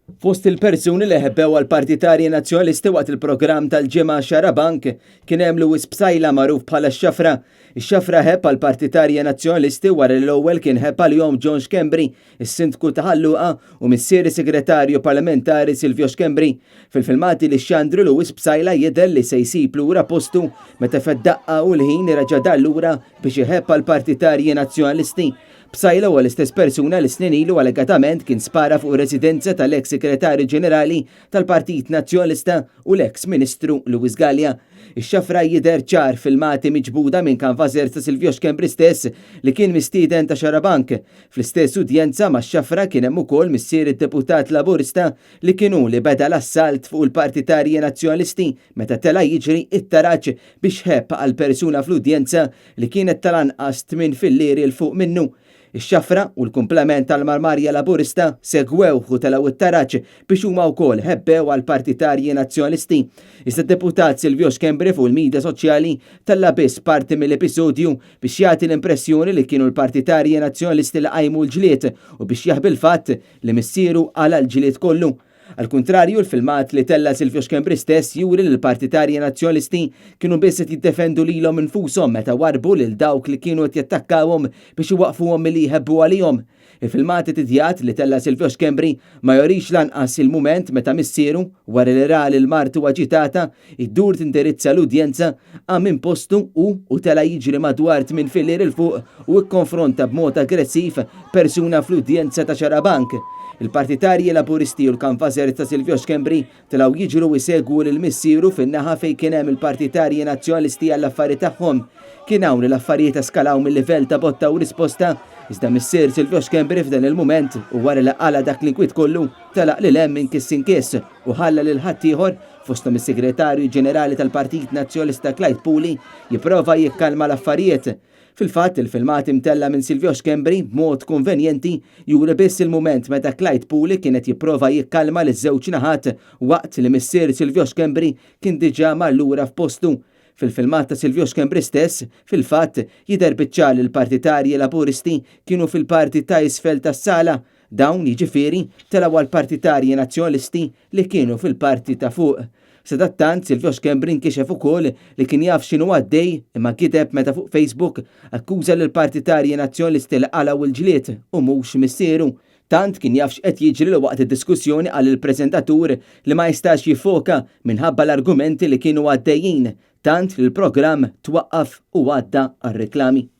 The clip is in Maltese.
Fost il-persuni li ħebbew għal-Partitarji Nazzjonalisti waqt il-programm tal-ġimgħa Xarabank kien hemm Lewis Bsajla magħruf bħala x-Xafra. Ix-Xafra ħebb għall-Partitarji Nazzjonalisti wara li l-ewwel kien ħebb għalihom John Xkembri, is-Sindku ta' Ħalluqa u missieri Segretarju Parlamentari Silvio Xkembri. Fil-filmati li xandru Lewis Bsajla jidher li se jsib lura postu meta feddaqqa u l-ħin raġa' dar lura biex iħebb għall-Partitarji Nazzjonalisti. Bsajla huwa l-istess persuna li snin ilu allegatament kien spara fuq residenza tal-eks Segretarju Ġenerali tal-Partit Nazzjonalista u l-eks Ministru Lewis Gallia. Ix-Xafra jidher ċar filmati miġbuda minn kanvażer ta' Silvio Xkembri stess li kien mistieden ta' Xarabank. Fl-istess udjenza ma' Xafra kien hemm ukoll missier id-deputat Laburista li kienu li beda l-assalt fuq il-Partitarji Nazzjonalisti meta tela jiġri it-taraġġ biex ħebb għal persuna fl-udjenza li kienet tal-anqas tmien fil-lieri l fuq minnu. Ix-Xafra u l-kumplament tal-Marmarja Laburista segwew u telaw it-taraġġ biex huma wkoll ħebbew għall-Partitarji Nazzjonalisti. Iżda d-deputat Silvio Xkembri fuq il-midja soċjali tella biss parti mill-episodju biex jagħti l-impressjoni li kienu l-Partitarji Nazzjonalisti li qajmu l-ġlied u biex jaħbi l-fatt li missieru għala l-ġlied kollu. Al-kontrarju, l-filmat li tella Silvio Xkembri stess juri li l-Partitarji Nazzjonalisti kienu biss qed jiddefendu lilhom infushom meta warbu lil dawk li kienu qed jattakkawhom biex iwaqfuhom milli jħebbu għalihom. Il-filmati tidjat li tella Silvio Xkembri ma jorix lanqas il-mument meta missieru wara li ra lil martu aġitata iddur tindirizza l-udjenza għam minn postu u tela jiġri madwar tmien fil-lier il fuq u ikkonfronta b'mod aggressiv persuna fl-udjenza ta' Xarabank. Il-Partitarji Laburisti u l-kanvażer ta' Silvio Xkembri telaw jiġru jsegwu lil missieru fin-naħa fejn kien hemm il-Partitarji Nazzjonalisti għall-affarijiet tagħhom. Kien hawn li l-affarijiet eskalaw mill-livell ta' botta u risposta, iżda missier Silvio Xkembri f'dan il-mument u wara li qala dak l-inkwiet kollu telaq lil hemm inkiss inkiss u ħalla lil ħadd ieħor fosthom is-Segretarju Ġenerali tal-Partit Nazzjonalista Clyde Puli jipprova jikkalma l-affarijiet. Fil-fatt il-filmati mtella minn Silvio Xkembri b'mod konvenjenti juri biss il-mument meta Clyde Puli kienet jipprova jikkalma l-żewġ naħat waqt li missier Silvio Xkembri kien diġà marlura f'postu. Fil-filmat ta' Silvio Xkembri stess, fil-fatt jidher biċ-ċar li l-Partitarji Laburisti kienu fil-parti ta' isfel tas-sala, dawn jiġifieri telgħu għall-Partitarji Nazzjonalisti li kienu fil-parti ta' fuq. Sadattant Silvio Xkembri nkixef ukoll li kien jaf x'inhu għaddej imma kiteb meta fuq Facebook akkuża lill Partitarji Nazzjonalisti li qalaw il-ġlied u mhux missieru. Tant kien jaf x'qed jiġri li waqt id-diskussjoni għal il-preżentatur li ma jistax jiffoka minħabba l-argumenti li kienu għaddejjin, tant li l-programm twaqqaf u għadda għar-reklami.